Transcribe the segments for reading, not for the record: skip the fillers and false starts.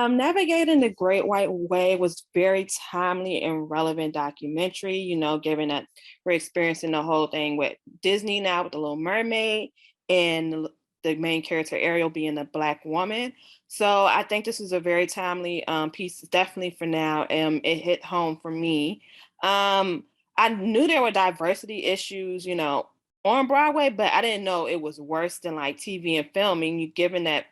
Navigating the Great White Way was very timely and relevant documentary, given that we're experiencing the whole thing with Disney now with the Little Mermaid and the main character Ariel being a Black woman. So I think this was a very timely piece, definitely for now. It hit home for me. I knew there were diversity issues, on Broadway, but I didn't know it was worse than like TV and film. And you given that,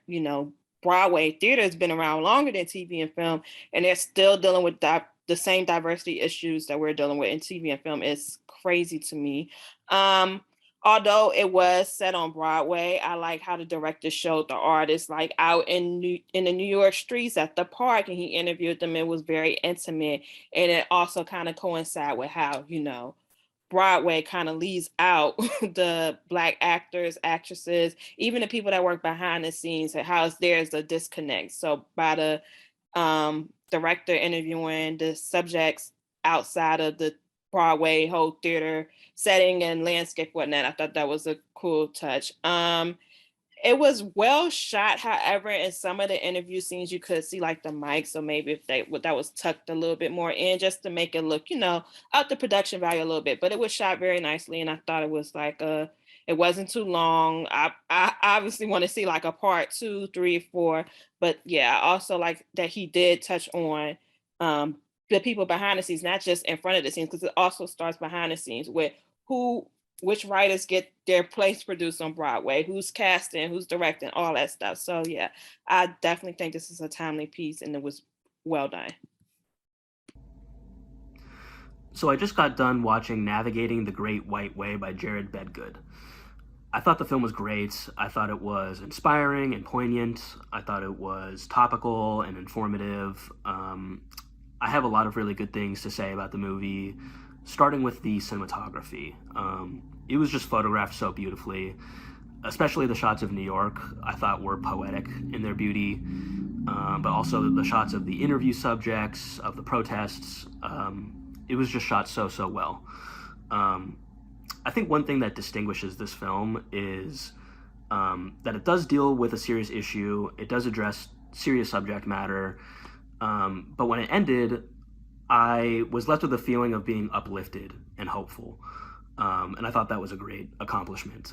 Broadway theater has been around longer than TV and film, and they're still dealing with the same diversity issues that we're dealing with in TV and film. Is crazy to me. Um, Although it was set on Broadway, I like how the director showed the artists like out in the New York streets at the park, and he interviewed them. It was very intimate, and it also kind of coincided with how Broadway kind of leaves out the Black actors, actresses, even the people that work behind the scenes, and how there's a disconnect. So by the director interviewing the subjects outside of the Broadway whole theater setting and landscape, whatnot, I thought that was a cool touch. It was well shot, however, in some of the interview scenes you could see like the mic, so maybe if that was tucked a little bit more in just to make it look, up the production value a little bit. But it was shot very nicely, and I thought it was like it wasn't too long. I obviously want to see like a part 2, 3, 4, but yeah, I also like that he did touch on the people behind the scenes, not just in front of the scenes, because it also starts behind the scenes with who which writers get their plays produced on Broadway, who's casting, who's directing, all that stuff. So yeah, I definitely think this is a timely piece and it was well done. So I just got done watching Navigating the Great White Way by Jarred Bedgood. I thought the film was great. I thought it was inspiring and poignant. I thought it was topical and informative. I have a lot of really good things to say about the movie, starting with the cinematography. It was just photographed so beautifully, especially the shots of New York, I thought were poetic in their beauty, but also the shots of the interview subjects, of the protests. It was just shot so well. I think one thing that distinguishes this film is that it does deal with a serious issue, it does address serious subject matter, but when it ended, I was left with a feeling of being uplifted and hopeful. And I thought that was a great accomplishment.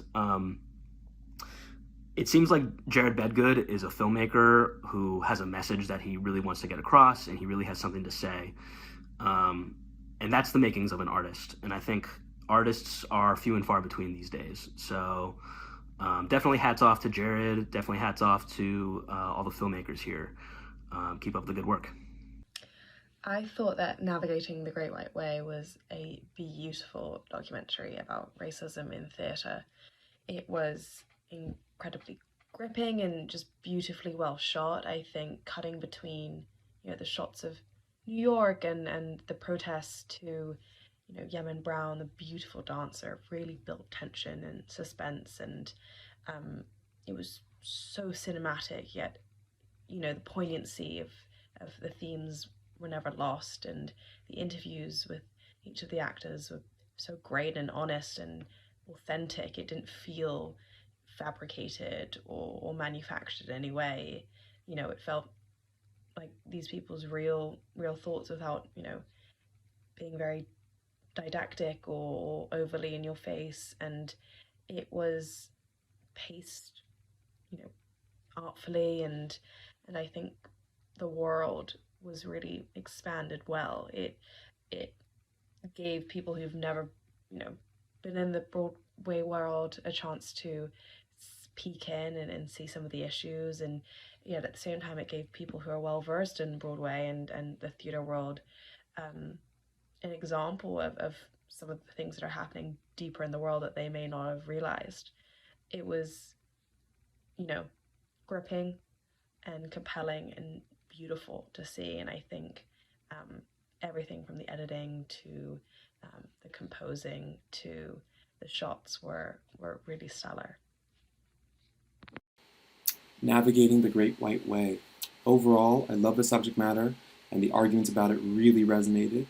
It seems like Jarred Bedgood is a filmmaker who has a message that he really wants to get across, and he really has something to say. And that's the makings of an artist. And I think artists are few and far between these days. So definitely hats off to Jarred. Definitely hats off to all the filmmakers here. Keep up the good work. I thought that Navigating the Great White Way was a beautiful documentary about racism in theatre. It was incredibly gripping and just beautifully well shot, I think, cutting between, the shots of New York and the protests to, Yemen Brown, the beautiful dancer, really built tension and suspense, and it was so cinematic, yet, the poignancy of the themes were never lost, and the interviews with each of the actors were so great and honest and authentic. It didn't feel fabricated or manufactured in any way. It felt like these people's real thoughts without, being very didactic or overly in your face. And it was paced, artfully, and I think the world was really expanded well. It gave people who've never, been in the Broadway world a chance to peek in and see some of the issues, and yet at the same time it gave people who are well versed in Broadway and the theatre world an example of some of the things that are happening deeper in the world that they may not have realized. It was, gripping and compelling and beautiful to see, and I think everything from the editing to the composing to the shots were really stellar. Navigating the Great White Way. Overall, I love the subject matter, and the arguments about it really resonated.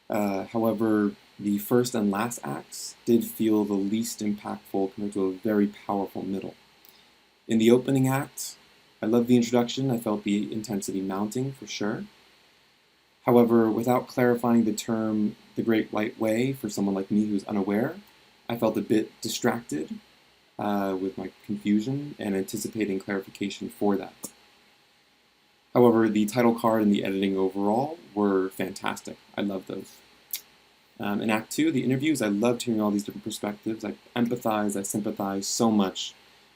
However, the first and last acts did feel the least impactful compared to a very powerful middle. In the opening act, I love the introduction. I felt the intensity mounting for sure. However, without clarifying the term the Great White Way for someone like me who's unaware, I felt a bit distracted with my confusion and anticipating clarification for that. However, the title card and the editing overall were fantastic. I love those. In Act 2, the interviews, I loved hearing all these different perspectives. I empathized, I sympathized so much,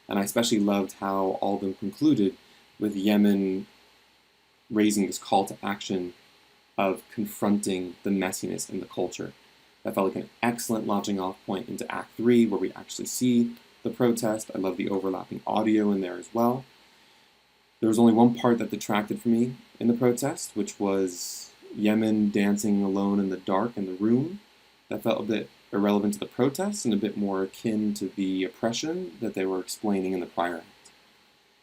and I especially loved how all of them concluded with Yemen raising this call to action of confronting the messiness in the culture. That felt like an excellent launching off point into Act 3, where we actually see the protest. I love the overlapping audio in there as well. There was only one part that detracted from me in the protest, which was Yemen dancing alone in the dark in the room. That felt a bit irrelevant to the protest and a bit more akin to the oppression that they were explaining in the prior act.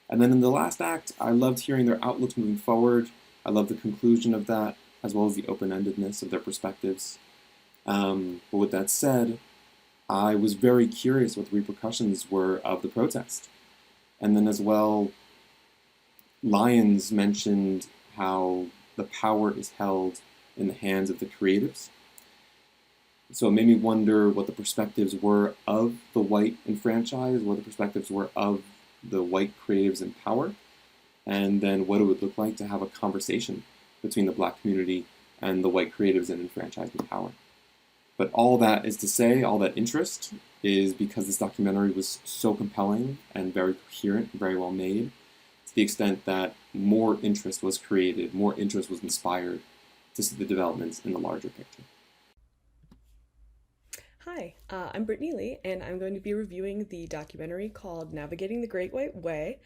And then in the last act, I loved hearing their outlooks moving forward. I loved the conclusion of that, as well as the open-endedness of their perspectives. But with that said, I was very curious what the repercussions were of the protest. And then as well, Lyons mentioned how the power is held in the hands of the creatives. So it made me wonder what the perspectives were of the white enfranchised, what the perspectives were of the white creatives in power, and then what it would look like to have a conversation between the Black community and the white creatives and enfranchised in power. But all that is to say, all that interest is because this documentary was so compelling and very coherent, very well made, to the extent that more interest was created, more interest was inspired to see the developments in the larger picture. Hi, I'm Brittany Lee, and I'm going to be reviewing the documentary called Navigating the Great White Way.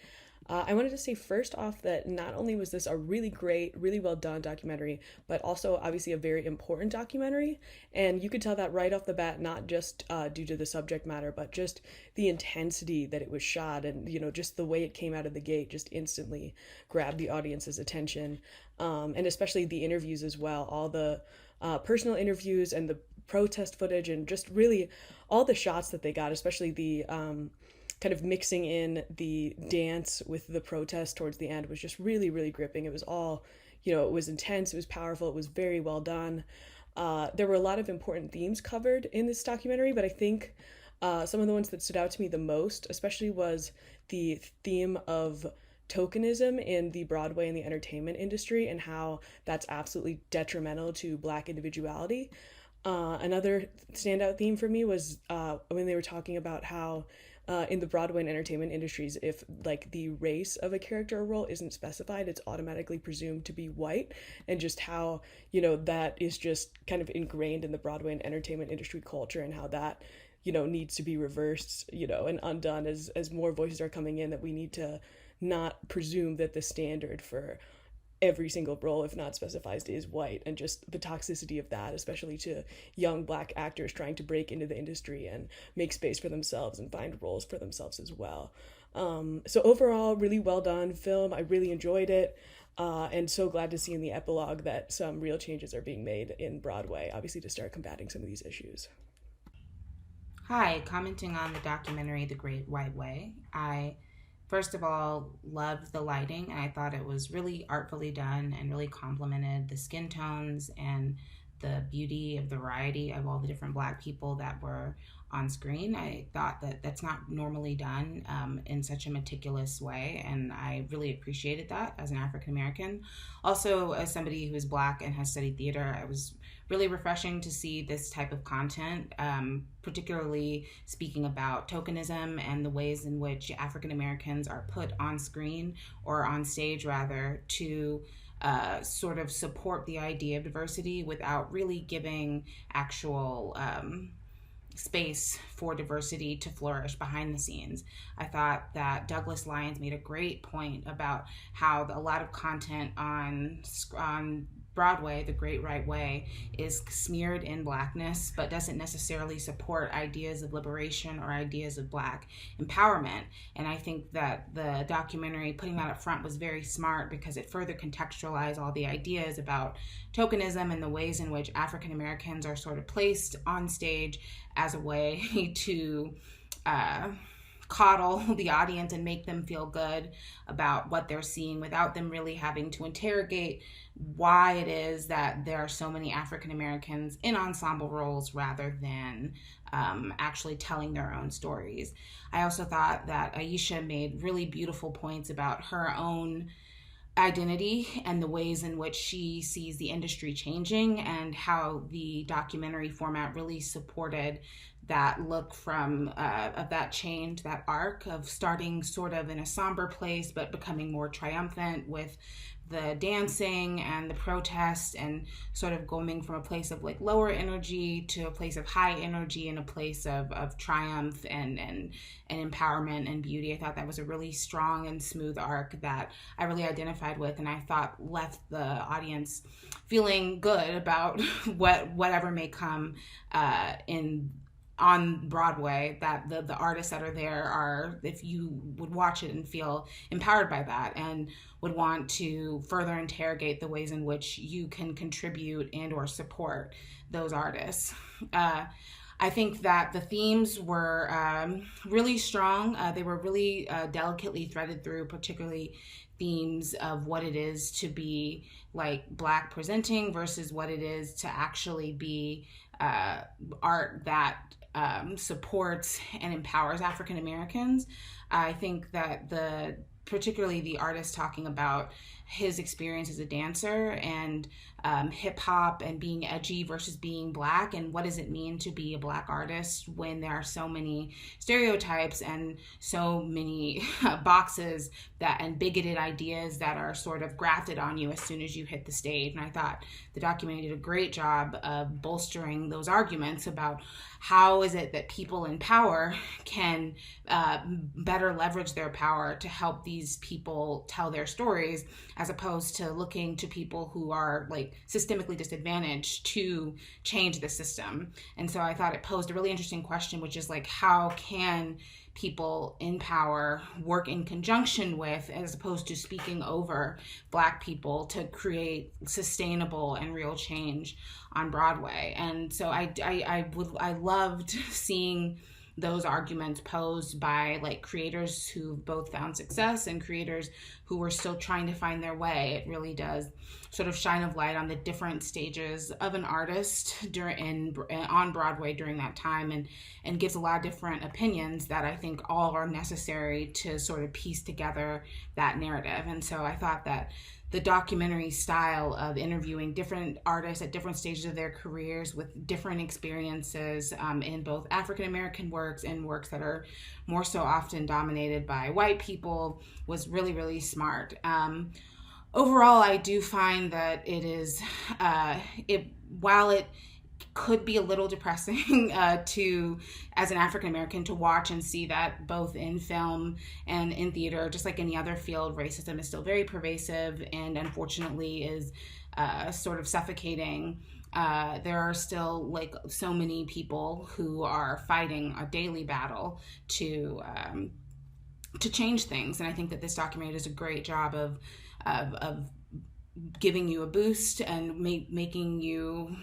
I wanted to say first off that not only was this a really great, really well done documentary, but also obviously a very important documentary. And you could tell that right off the bat, not just due to the subject matter, but just the intensity that it was shot and, just the way it came out of the gate just instantly grabbed the audience's attention. And especially the interviews as well, all the personal interviews and the protest footage and just really all the shots that they got, especially the kind of mixing in the dance with the protest towards the end was just really, really gripping. It was all, it was intense, it was powerful, it was very well done. There were a lot of important themes covered in this documentary, but I think some of the ones that stood out to me the most, especially was the theme of tokenism in the Broadway and the entertainment industry and how that's absolutely detrimental to Black individuality. Another standout theme for me was when they were talking about how in the Broadway and entertainment industries, if the race of a character or role isn't specified, it's automatically presumed to be white, and just how, that is just kind of ingrained in the Broadway and entertainment industry culture, and how that, needs to be reversed, and undone as more voices are coming in, that we need to not presume that the standard for every single role, if not specified, is white, and just the toxicity of that, especially to young Black actors trying to break into the industry and make space for themselves and find roles for themselves as well. So overall, really well done film. I really enjoyed it, and so glad to see in the epilogue that some real changes are being made in Broadway, obviously to start combating some of these issues. Hi, commenting on the documentary The Great White Way. I first of all, loved the lighting, and I thought it was really artfully done and really complemented the skin tones and the beauty of the variety of all the different Black people that were on screen. I thought that that's not normally done in such a meticulous way, and I really appreciated that as an African American. Also, as somebody who is Black and has studied theater, it was really refreshing to see this type of content, particularly speaking about tokenism and the ways in which African Americans are put on screen, or on stage rather, to sort of support the idea of diversity without really giving actual space for diversity to flourish behind the scenes. I thought that Douglas Lyons made a great point about how a lot of content on Broadway, The Great White Way, is smeared in Blackness, but doesn't necessarily support ideas of liberation or ideas of Black empowerment. And I think that the documentary, putting that up front, was very smart, because it further contextualized all the ideas about tokenism and the ways in which African Americans are sort of placed on stage as a way to coddle the audience and make them feel good about what they're seeing without them really having to interrogate why it is that there are so many African Americans in ensemble roles rather than actually telling their own stories. I also thought that Aisha made really beautiful points about her own identity and the ways in which she sees the industry changing, and how the documentary format really supported that look from of that change, that arc of starting sort of in a somber place but becoming more triumphant with the dancing and the protest, and sort of going from a place of like lower energy to a place of high energy and a place of triumph and empowerment and beauty. I thought that was a really strong and smooth arc that I really identified with, and I thought left the audience feeling good about whatever may come on Broadway, that the artists that are there are, if you would watch it and feel empowered by that and would want to further interrogate the ways in which you can contribute and or support those artists. I think that the themes were really strong. They were really delicately threaded through, particularly themes of what it is to be like Black presenting versus what it is to actually be art that supports and empowers African Americans. I think that particularly the artist talking about his experience as a dancer and hip hop and being edgy versus being Black, and what does it mean to be a Black artist when there are so many stereotypes and so many boxes and bigoted ideas that are sort of grafted on you as soon as you hit the stage. And I thought the documentary did a great job of bolstering those arguments about how is it that people in power can better leverage their power to help these people tell their stories, as opposed to looking to people who are like systemically disadvantaged to change the system. And so I thought it posed a really interesting question, which is like, how can people in power work in conjunction with, as opposed to speaking over, Black people to create sustainable and real change on Broadway. And so I loved seeing those arguments posed by like creators who both found success and creators who were still trying to find their way. It really does sort of shine a light on the different stages of an artist on Broadway during that time, and gives a lot of different opinions that I think all are necessary to sort of piece together that narrative. And so I thought that the documentary style of interviewing different artists at different stages of their careers with different experiences in both African American works and works that are more so often dominated by white people was really, really smart. Overall, I do find that it is, while it could be a little depressing as an African American to watch and see that both in film and in theater, just like any other field, racism is still very pervasive and unfortunately is sort of suffocating. There are still like so many people who are fighting a daily battle to change things, and I think that this documentary does a great job of giving you a boost and making you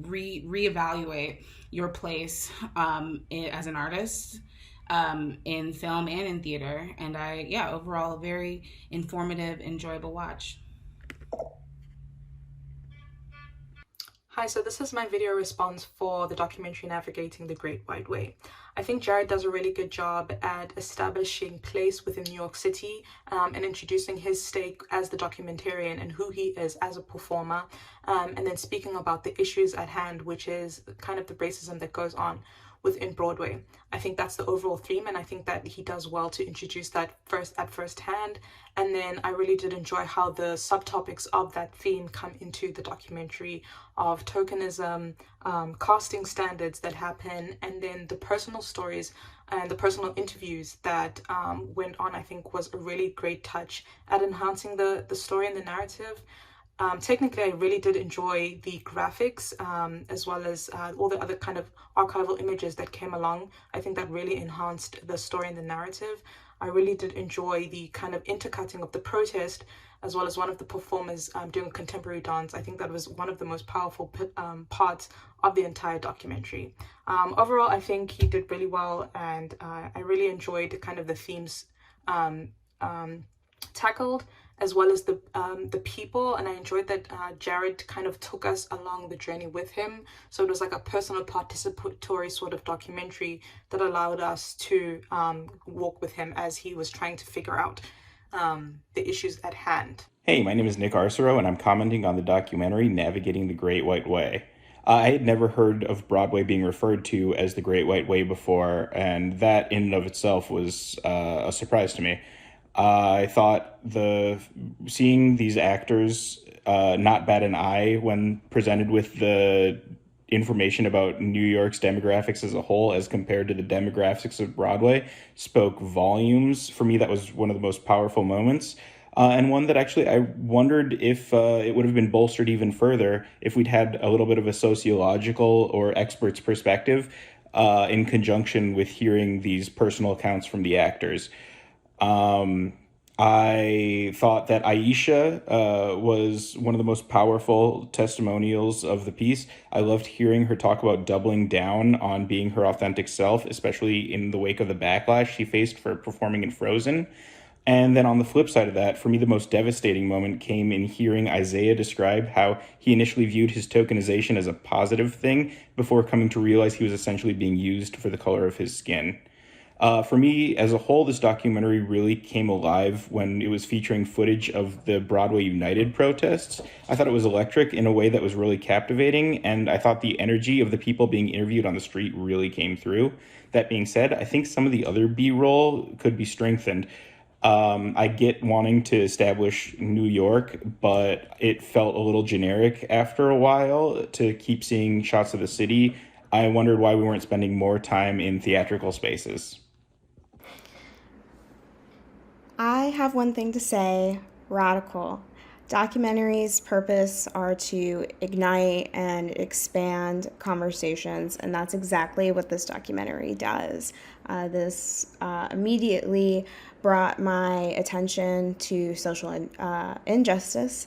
reevaluate your place as an artist in film and in theater. And overall, a very informative, enjoyable watch. Hi, so this is my video response for the documentary Navigating the Great White Way. I think Jarred does a really good job at establishing place within New York City and introducing his stake as the documentarian and who he is as a performer, and then speaking about the issues at hand, which is kind of the racism that goes on within Broadway. I think that's the overall theme, and I think that he does well to introduce that first hand. And then I really did enjoy how the subtopics of that theme come into the documentary, of tokenism, casting standards that happen, and then the personal stories and the personal interviews that went on. I think was a really great touch at enhancing the story and the narrative. Technically, I really did enjoy the graphics as well as all the other kind of archival images that came along. I think that really enhanced the story and the narrative. I really did enjoy the kind of intercutting of the protest, as well as one of the performers doing contemporary dance. I think that was one of the most powerful parts of the entire documentary. Overall, I think he did really well, and I really enjoyed kind of the themes tackled, as well as the people, and I enjoyed that Jarred kind of took us along the journey with him. So it was like a personal participatory sort of documentary that allowed us to walk with him as he was trying to figure out the issues at hand. Hey, my name is Nick Arcero, and I'm commenting on the documentary Navigating the Great White Way. I had never heard of Broadway being referred to as the Great White Way before, and that in and of itself was a surprise to me. I thought seeing these actors not bat an eye when presented with the information about New York's demographics as a whole as compared to the demographics of Broadway spoke volumes. For me, that was one of the most powerful moments. And one that actually I wondered if it would have been bolstered even further if we'd had a little bit of a sociological or expert's perspective in conjunction with hearing these personal accounts from the actors. I thought that Aisha was one of the most powerful testimonials of the piece. I loved hearing her talk about doubling down on being her authentic self, especially in the wake of the backlash she faced for performing in Frozen. And then on the flip side of that, for me, the most devastating moment came in hearing Isaiah describe how he initially viewed his tokenization as a positive thing before coming to realize he was essentially being used for the color of his skin. For me, as a whole, this documentary really came alive when it was featuring footage of the Broadway United protests. I thought it was electric in a way that was really captivating, and I thought the energy of the people being interviewed on the street really came through. That being said, I think some of the other B-roll could be strengthened. I get wanting to establish New York, but it felt a little generic after a while to keep seeing shots of the city. I wondered why we weren't spending more time in theatrical spaces. I have one thing to say: radical. Documentaries' purpose are to ignite and expand conversations, and that's exactly what this documentary does. This immediately brought my attention to social injustice.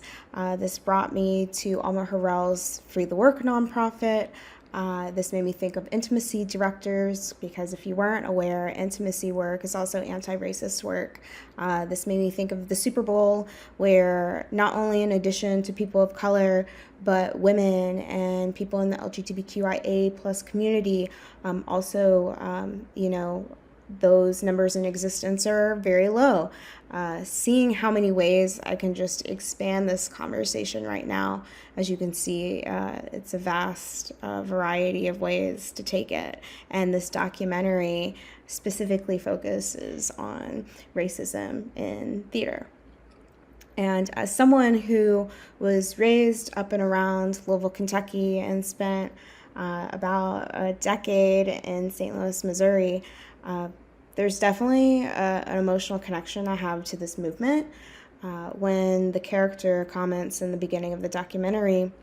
This brought me to Alma Harrell's Free the Work nonprofit. This made me think of intimacy directors, because if you weren't aware, intimacy work is also anti-racist work. This made me think of the Super Bowl, where not only in addition to people of color, but women and people in the LGBTQIA plus community, those numbers in existence are very low. Seeing how many ways I can just expand this conversation right now. As you can see, it's a vast variety of ways to take it. And this documentary specifically focuses on racism in theater. And as someone who was raised up and around Louisville, Kentucky, and spent about a decade in St. Louis, Missouri, there's definitely an emotional connection I have to this movement. When the character comments in the beginning of the documentary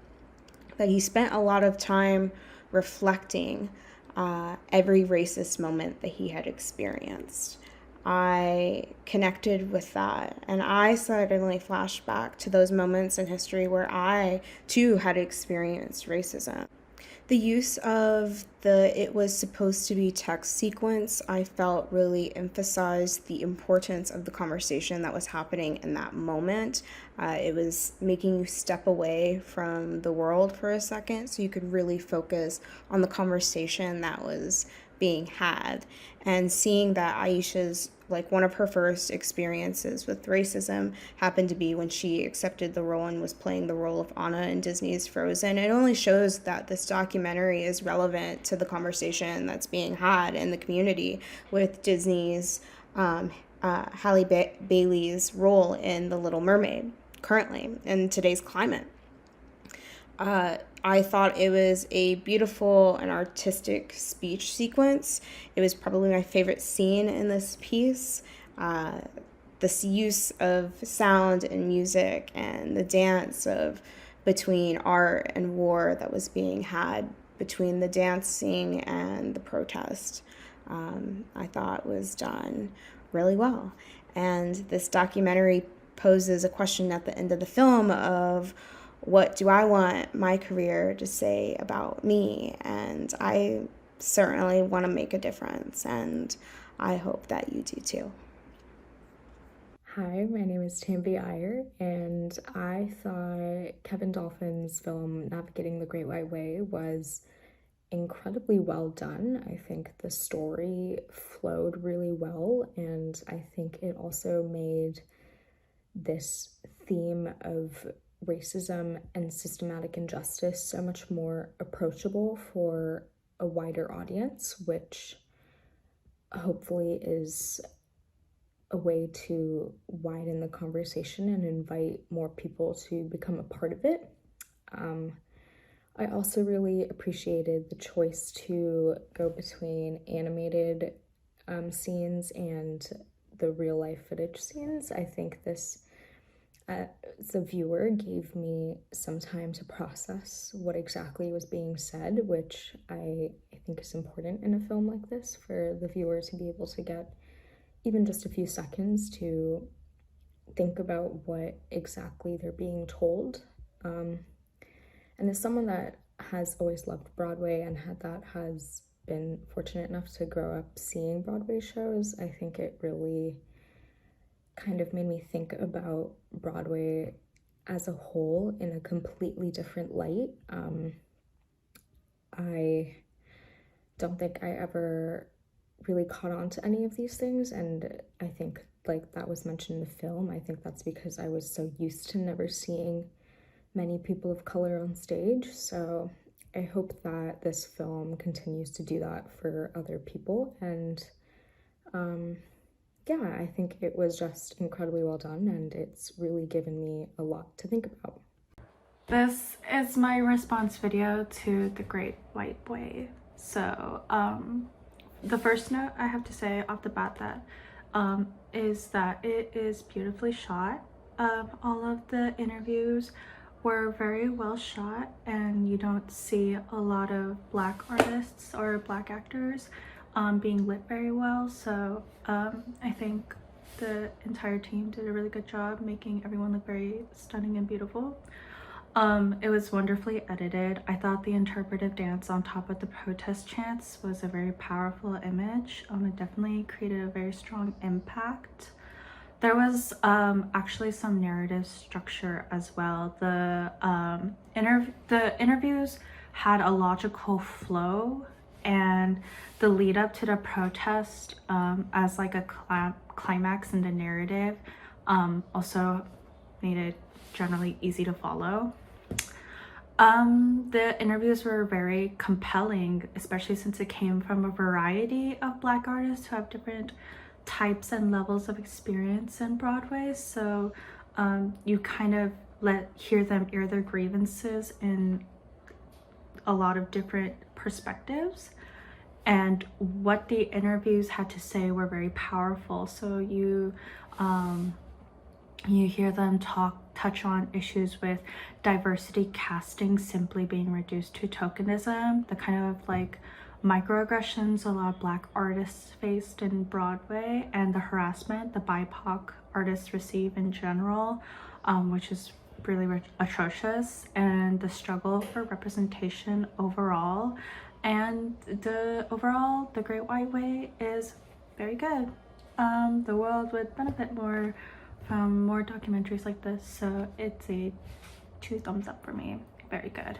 that he spent a lot of time reflecting every racist moment that he had experienced, I connected with that, and I suddenly flashed back to those moments in history where I too had experienced racism. The use of the "it was supposed to be" text sequence, I felt really emphasized the importance of the conversation that was happening in that moment. It was making you step away from the world for a second so you could really focus on the conversation that was being had. And seeing that Aisha's, one of her first experiences with racism happened to be when she accepted the role and was playing the role of Anna in Disney's Frozen. It only shows that this documentary is relevant to the conversation that's being had in the community with Disney's Halle Bailey's role in The Little Mermaid currently in today's climate. I thought it was a beautiful and artistic speech sequence. It was probably my favorite scene in this piece. This use of sound and music and the dance between art and war that was being had between the dancing and the protest, I thought was done really well. And this documentary poses a question at the end of the film of, what do I want my career to say about me? And I certainly want to make a difference, and I hope that you do too. Hi, my name is Tambi Iyer, and I thought Kevin Dolphin's film Navigating the Great White Way was incredibly well done. I think the story flowed really well, and I think it also made this theme of racism and systematic injustice so much more approachable for a wider audience, which hopefully is a way to widen the conversation and invite more people to become a part of it. I also really appreciated the choice to go between animated scenes and the real life footage scenes. I think this, as a viewer, gave me some time to process what exactly was being said, which I think is important in a film like this, for the viewer to be able to get even just a few seconds to think about what exactly they're being told. And as someone that has always loved Broadway and has been fortunate enough to grow up seeing Broadway shows, I think it really kind of made me think about Broadway as a whole in a completely different light. I don't think I ever really caught on to any of these things, and I think, like that was mentioned in the film, I think that's because I was so used to never seeing many people of color on stage. So I hope that this film continues to do that for other people, and yeah, I think it was just incredibly well done, and it's really given me a lot to think about. This is my response video to The Great White Way. So the first note I have to say off the bat that is that it is beautifully shot. All of the interviews were very well shot, and you don't see a lot of Black artists or Black actors being lit very well. So I think the entire team did a really good job making everyone look very stunning and beautiful. It was wonderfully edited. I thought the interpretive dance on top of the protest chants was a very powerful image. It definitely created a very strong impact. There was actually some narrative structure as well. The interviews had a logical flow, and the lead up to the protest as like a climax in the narrative also made it generally easy to follow. The interviews were very compelling, especially since it came from a variety of Black artists who have different types and levels of experience in Broadway. So you kind of hear them air their grievances in a lot of different perspectives, and what the interviews had to say were very powerful. So you hear them touch on issues with diversity casting simply being reduced to tokenism, the kind of like microaggressions a lot of Black artists faced in Broadway, and the harassment the BIPOC artists receive in general, which is really atrocious, and the struggle for representation overall. And The Great White Way is very good. The world would benefit more from more documentaries like this, so it's a 2 thumbs up for me. Very good.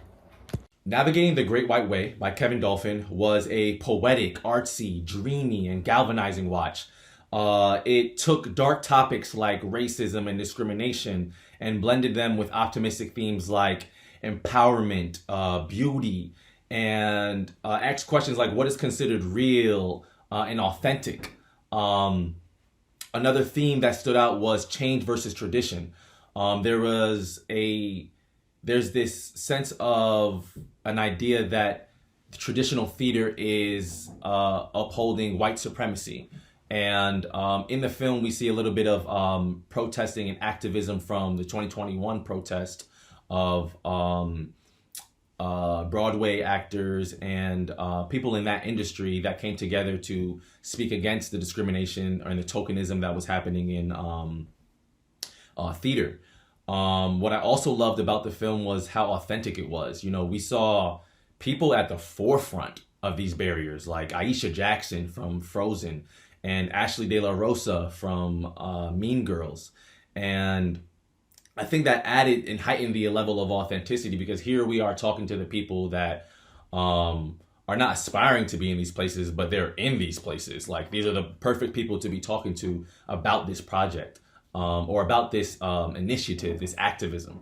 Navigating the Great White Way by Kevin Dolphin was a poetic, artsy, dreamy, and galvanizing watch. It took dark topics like racism and discrimination and blended them with optimistic themes like empowerment, beauty, and asked questions like what is considered real and authentic. Another theme that stood out was change versus tradition. There's this sense of an idea that traditional theater is upholding white supremacy. And in the film, we see a little bit of protesting and activism from the 2021 protest of Broadway actors and people in that industry that came together to speak against the discrimination and the tokenism that was happening in theater. What I also loved about the film was how authentic it was. You know, we saw people at the forefront of these barriers, like Aisha Jackson from Frozen and Ashley De La Rosa from Mean Girls. And I think that added and heightened the level of authenticity, because here we are talking to the people that are not aspiring to be in these places, but they're in these places. Like, these are the perfect people to be talking to about this project or about this initiative, this activism.